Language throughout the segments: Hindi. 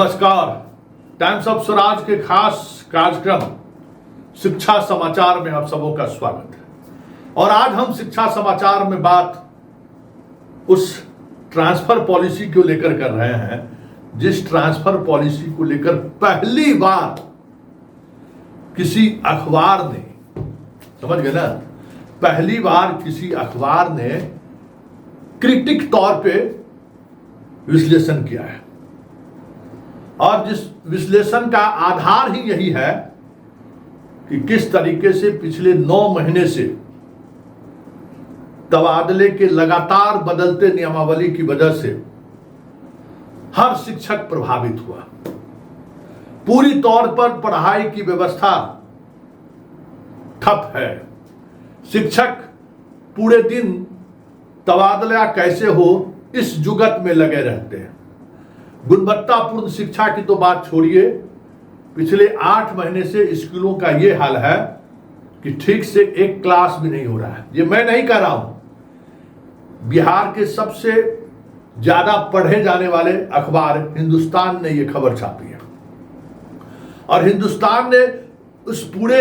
नमस्कार। टाइम्स ऑफ स्वराज के खास कार्यक्रम शिक्षा समाचार में आप सबों का स्वागत है। और आज हम शिक्षा समाचार में बात उस ट्रांसफर पॉलिसी को लेकर कर रहे हैं जिस ट्रांसफर पॉलिसी को लेकर पहली बार किसी अखबार ने, समझ गए ना, पहली बार किसी अखबार ने क्रिटिक तौर पे विश्लेषण किया है। और जिस विश्लेषण का आधार ही यही है कि किस तरीके से पिछले 9 महीने से तबादले के लगातार बदलते नियमावली की वजह से हर शिक्षक प्रभावित हुआ। पूरी तौर पर पढ़ाई की व्यवस्था ठप है। शिक्षक पूरे दिन तबादला कैसे हो इस जुगत में लगे रहते हैं। गुणवत्तापूर्ण शिक्षा की तो बात छोड़िए, पिछले 8 महीने से स्कूलों का यह हाल है कि ठीक से एक क्लास भी नहीं हो रहा है। ये मैं नहीं कह रहा हूं, बिहार के सबसे ज्यादा पढ़े जाने वाले अखबार हिंदुस्तान ने यह खबर छापी है। और हिंदुस्तान ने उस पूरे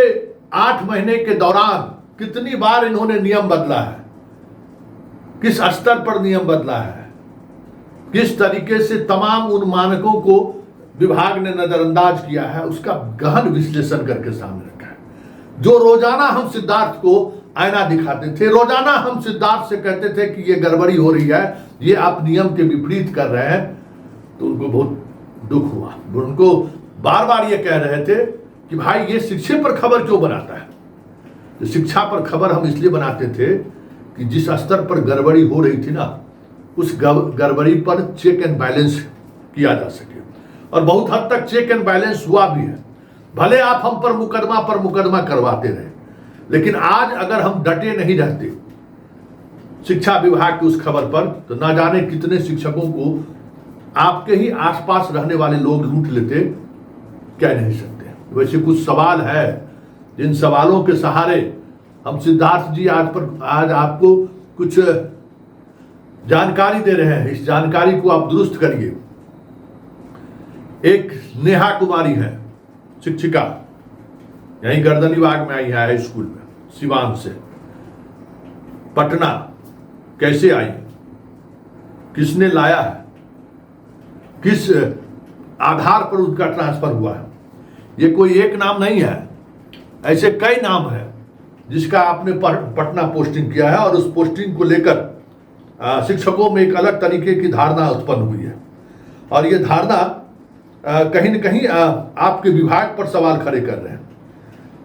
8 महीने के दौरान कितनी बार इन्होंने नियम बदला है, किस स्तर पर नियम बदला है, किस तरीके से तमाम उन मानकों को विभाग ने नजरअंदाज किया है, उसका गहन विश्लेषण करके सामने रखा है। जो रोजाना हम सिद्धार्थ को आईना दिखाते थे, रोजाना हम सिद्धार्थ से कहते थे कि ये गड़बड़ी हो रही है, ये आप नियम के विपरीत कर रहे हैं, तो उनको बहुत दुख हुआ। उनको बार बार ये कह रहे थे कि भाई ये शिक्षा पर खबर क्यों बनाता है। शिक्षा पर खबर हम इसलिए बनाते थे कि जिस स्तर पर गड़बड़ी हो रही थी ना, उस गड़बड़ी पर चेक एंड बैलेंस किया जा सके। और बहुत हद तक चेक एंड बैलेंस हुआ भी है। भले आप हम पर मुकदमा करवाते रहे, लेकिन आज अगर हम डटे नहीं रहते शिक्षा विभाग की उस खबर पर, तो ना जाने कितने शिक्षकों को आपके ही आसपास रहने वाले लोग लूट लेते, कह नहीं सकते। वैसे कुछ सवाल है जिन सवालों के सहारे हम सिद्धार्थ जी आज आपको कुछ जानकारी दे रहे हैं। इस जानकारी को आप दुरुस्त करिए। एक नेहा कुमारी है, शिक्षिका, यहीं गर्दनीबाग में आई है, हाई स्कूल में, सिवान से पटना। कैसे आई, किसने लाया है, किस आधार पर उनका ट्रांसफर हुआ है। ये कोई एक नाम नहीं है, ऐसे कई नाम है जिसका आपने पटना पोस्टिंग किया है। और उस पोस्टिंग को लेकर शिक्षकों में एक अलग तरीके की धारणा उत्पन्न हुई है। और ये धारणा कहीं न कहीं आपके विभाग पर सवाल खड़े कर रहे हैं।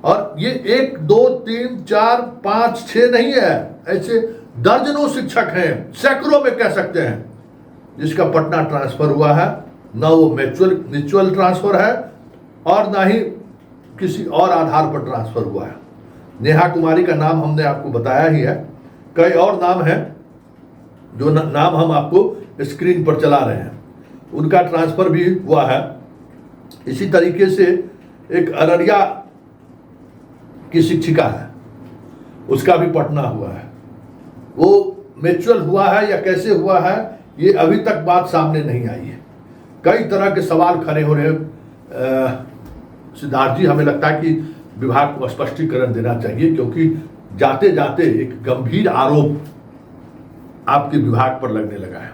और ये 1 2 3 4 5 6 नहीं है, ऐसे दर्जनों शिक्षक हैं, सैकड़ों में कह सकते हैं, जिसका पटना ट्रांसफर हुआ है। ना वो म्यूचुअल ट्रांसफर है और ना ही किसी और आधार पर ट्रांसफर हुआ है। नेहा कुमारी का नाम हमने आपको बताया ही है, कई और नाम हैं जो नाम हम आपको स्क्रीन पर चला रहे हैं, उनका ट्रांसफर भी हुआ है। इसी तरीके से एक अररिया की शिक्षिका है, उसका भी पटना हुआ है। वो म्यूचुअल हुआ है या कैसे हुआ है, ये अभी तक बात सामने नहीं आई है। कई तरह के सवाल खड़े हो रहे हैं। सिद्धार्थ जी, हमें लगता है कि विभाग को स्पष्टीकरण देना चाहिए, क्योंकि जाते जाते एक गंभीर आरोप आपके विभाग पर लगने लगा है।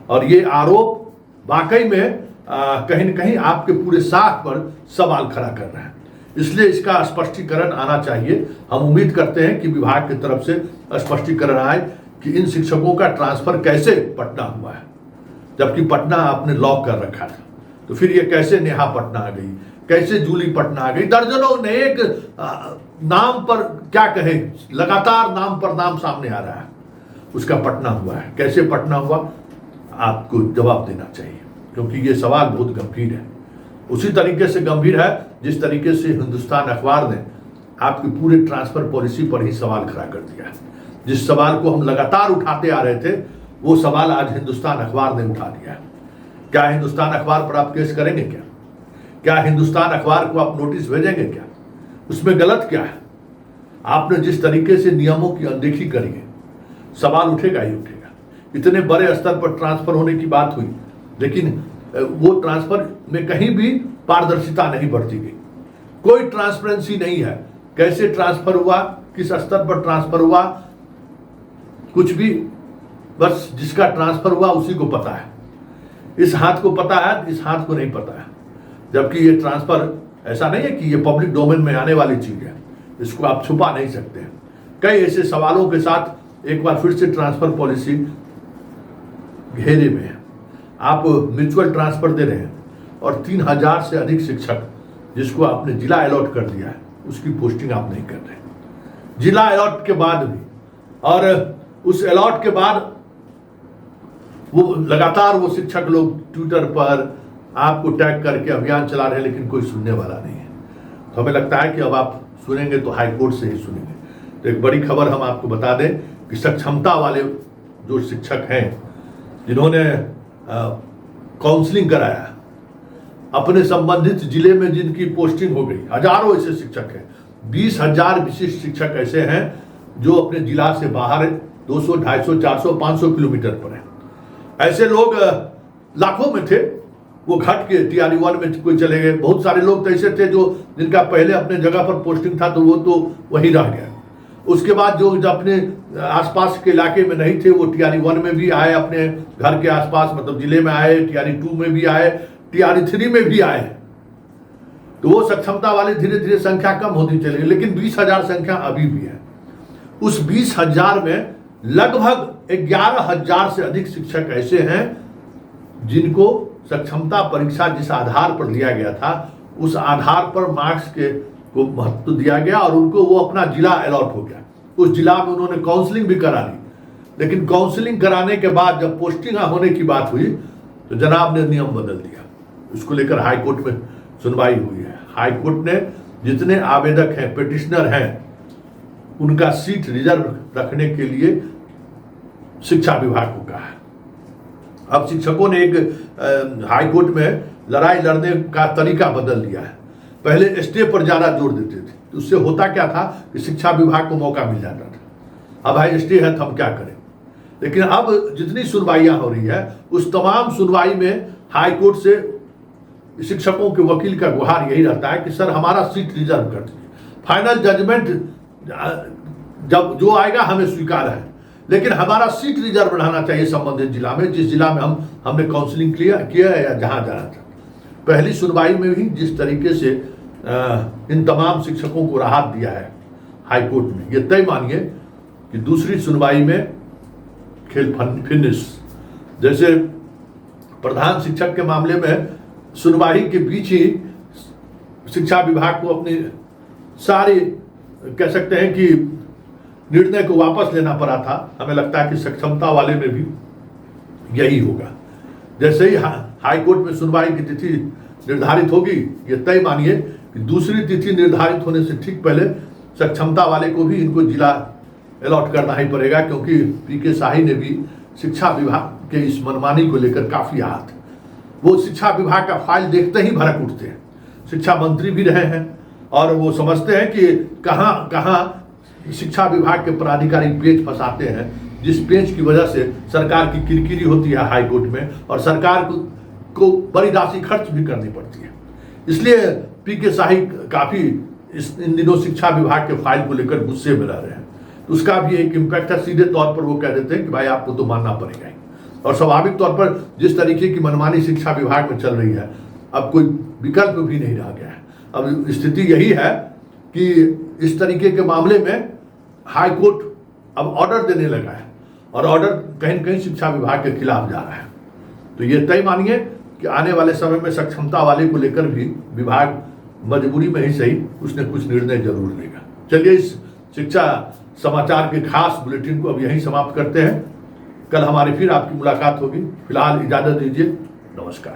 और ये आरोप वाकई में कहीं न कहीं आपके पूरे साख पर सवाल खड़ा कर रहे हैं। इसलिए इसका स्पष्टीकरण आना चाहिए। हम उम्मीद करते हैं कि विभाग की तरफ से स्पष्टीकरण आए कि इन शिक्षकों का ट्रांसफर कैसे पटना हुआ है, जबकि पटना आपने लॉक कर रखा था। तो फिर ये कैसे नेहा पटना आ गई, कैसे जूली पटना आ गई। दर्जनों ने एक नाम पर क्या कहे, लगातार नाम पर नाम सामने आ रहा है, उसका पटना हुआ है। कैसे पटना हुआ, आपको जवाब देना चाहिए, क्योंकि ये सवाल बहुत गंभीर है। उसी तरीके से गंभीर है जिस तरीके से हिंदुस्तान अखबार ने आपकी पूरे ट्रांसफर पॉलिसी पर ही सवाल खड़ा कर दिया है। जिस सवाल को हम लगातार उठाते आ रहे थे, वो सवाल आज हिंदुस्तान अखबार ने उठा दिया है। क्या हिंदुस्तान अखबार पर आप केस करेंगे? क्या हिंदुस्तान अखबार को आप नोटिस भेजेंगे? क्या उसमें गलत क्या है? आपने जिस तरीके से नियमों की अनदेखी करी है, सवाल उठेगा ही उठेगा। इतने बड़े स्तर पर ट्रांसफर होने की बात हुई, लेकिन वो ट्रांसफर में कहीं भी पारदर्शिता नहीं बरती गई, कोई ट्रांसपेरेंसी नहीं है। कैसे ट्रांसफर हुआ, किस स्तर पर ट्रांसफर हुआ, कुछ भी, बस जिसका ट्रांसफर हुआ उसी को पता है। इस हाथ को पता है, इस हाथ को नहीं पता है। जबकि ये ट्रांसफर ऐसा नहीं है कि ये पब्लिक डोमेन में आने वाली चीज है, इसको आप छुपा नहीं सकते हैं। कई ऐसे सवालों के साथ एक बार फिर से ट्रांसफर पॉलिसी घेरे में है। आप म्यूचुअल ट्रांसफर दे रहे हैं और 3000 से अधिक शिक्षक जिसको आपने जिला अलॉट कर दिया है उसकी पोस्टिंग आप नहीं कर रहे। जिला अलॉट के बाद भी, और उस अलॉट के बाद वो लगातार वो शिक्षक लोग ट्विटर पर आपको टैग करके अभियान चला रहे हैं, लेकिन कोई सुनने वाला नहीं है। तो हमें लगता है कि अब आप सुनेंगे तो हाई कोर्ट से ही सुनेंगे। तो एक बड़ी खबर हम आपको बता दें कि सक्षमता वाले जो शिक्षक हैं जिन्होंने काउंसलिंग कराया, अपने संबंधित जिले में जिनकी पोस्टिंग हो गई, हजारों ऐसे शिक्षक हैं, 20,000 विशिष्ट शिक्षक ऐसे हैं जो अपने जिला से बाहर 200, 250, 400, 500 किलोमीटर पर है। ऐसे लोग लाखों में थे, वो घट के टीआरई 1 में कोई चले गए। बहुत सारे लोग तो ऐसे थे जो जिनका पहले अपने जगह पर पोस्टिंग था तो वो तो वहीं रह गया। उसके बाद जो अपने आसपास के इलाके में नहीं थे वो टीआरई 1 में भी आए, अपने घर के आसपास मतलब जिले में आए, टीआरई 2 में भी आए, टीआरई 3 में भी आए। तो वो सक्षमता वाले धीरे धीरे संख्या कम होती चली गई, लेकिन 20,000 संख्या अभी भी है। उस 20,000 में लगभग 11,000 से अधिक शिक्षक ऐसे हैं जिनको सक्षमता परीक्षा जिस आधार पर लिया गया था उस आधार पर मार्क्स के को महत्व दिया गया और उनको वो अपना जिला अलॉट हो गया। उस जिला में उन्होंने काउंसलिंग भी करा ली, लेकिन काउंसलिंग कराने के बाद जब पोस्टिंग होने की बात हुई तो जनाब ने नियम बदल दिया। इसको लेकर हाई कोर्ट में सुनवाई हुई है। हाई कोर्ट ने जितने आवेदक हैं, पिटिशनर हैं, उनका सीट रिजर्व रखने के लिए शिक्षा विभाग को कहा है। अब शिक्षकों ने एक हाई कोर्ट में लड़ाई लड़ने का तरीका बदल दिया है। पहले स्टे पर ज्यादा जोर देते थे, तो उससे होता क्या था कि शिक्षा विभाग को मौका मिल जाता था। अब भाई स्टे है तो हम क्या करें। लेकिन अब जितनी सुनवाइयां हो रही है उस तमाम सुनवाई में हाई कोर्ट से शिक्षकों के वकील का गुहार यही रहता है कि सर हमारा सीट रिजर्व कर दीजिए। फाइनल जजमेंट जब जो आएगा हमें स्वीकार है, लेकिन हमारा सीट रिजर्व रहना चाहिए संबंधित जिला में, जिस जिला में हमने काउंसलिंग किया है या जहां जाना था। पहली सुनवाई में भी जिस तरीके से इन तमाम शिक्षकों को राहत दिया है हाई कोर्ट में, ये तय मानिए कि दूसरी सुनवाई में खेल फिनिश। जैसे प्रधान शिक्षक के मामले में सुनवाई के बीच ही शिक्षा विभाग को अपनी सारी कह सकते हैं कि निर्णय को वापस लेना पड़ा था। हमें लगता है कि सक्षमता वाले में भी यही होगा। जैसे ही हाई कोर्ट में सुनवाई की तिथि निर्धारित होगी, ये तय मानिए कि दूसरी तिथि निर्धारित होने से ठीक पहले सक्षमता वाले को भी इनको जिला अलॉट करना ही पड़ेगा, क्योंकि पीके शाही ने भी शिक्षा विभाग के इस मनमानी को लेकर काफी आहत। वो शिक्षा विभाग का फाइल देखते ही भड़क उठते हैं। शिक्षा मंत्री भी रहे हैं और वो समझते हैं कि कहाँ कहाँ शिक्षा विभाग के पदाधिकारी पेच फंसाते हैं, जिस पेच की वजह से सरकार की किरकिरी होती है हाई कोर्ट में और सरकार को बड़ी राशि खर्च भी करनी पड़ती है। इसलिए पीके शाही काफी इन दिनों शिक्षा विभाग के फाइल को लेकर गुस्से में रह रहे हैं। तो उसका भी एक इम्पैक्ट है। सीधे तौर पर वो कह देते हैं कि भाई आपको तो मानना पड़ेगा ही। और स्वाभाविक तौर पर जिस तरीके की मनमानी शिक्षा विभाग में चल रही है, अब कोई विकल्प भी नहीं रह गया है। अब स्थिति यही है कि इस तरीके के मामले में हाई कोर्ट अब ऑर्डर देने लगा है और ऑर्डर कहीं न कहीं शिक्षा विभाग के खिलाफ जा रहा है। तो ये तय मानिए कि आने वाले समय में सक्षमता वाले को लेकर भी विभाग मजबूरी में ही सही कुछ न कुछ निर्णय जरूर लेगा। चलिए इस शिक्षा समाचार के खास बुलेटिन को अब यहीं समाप्त करते हैं। कल हमारी फिर आपकी मुलाकात होगी। फिलहाल इजाजत दीजिए, नमस्कार।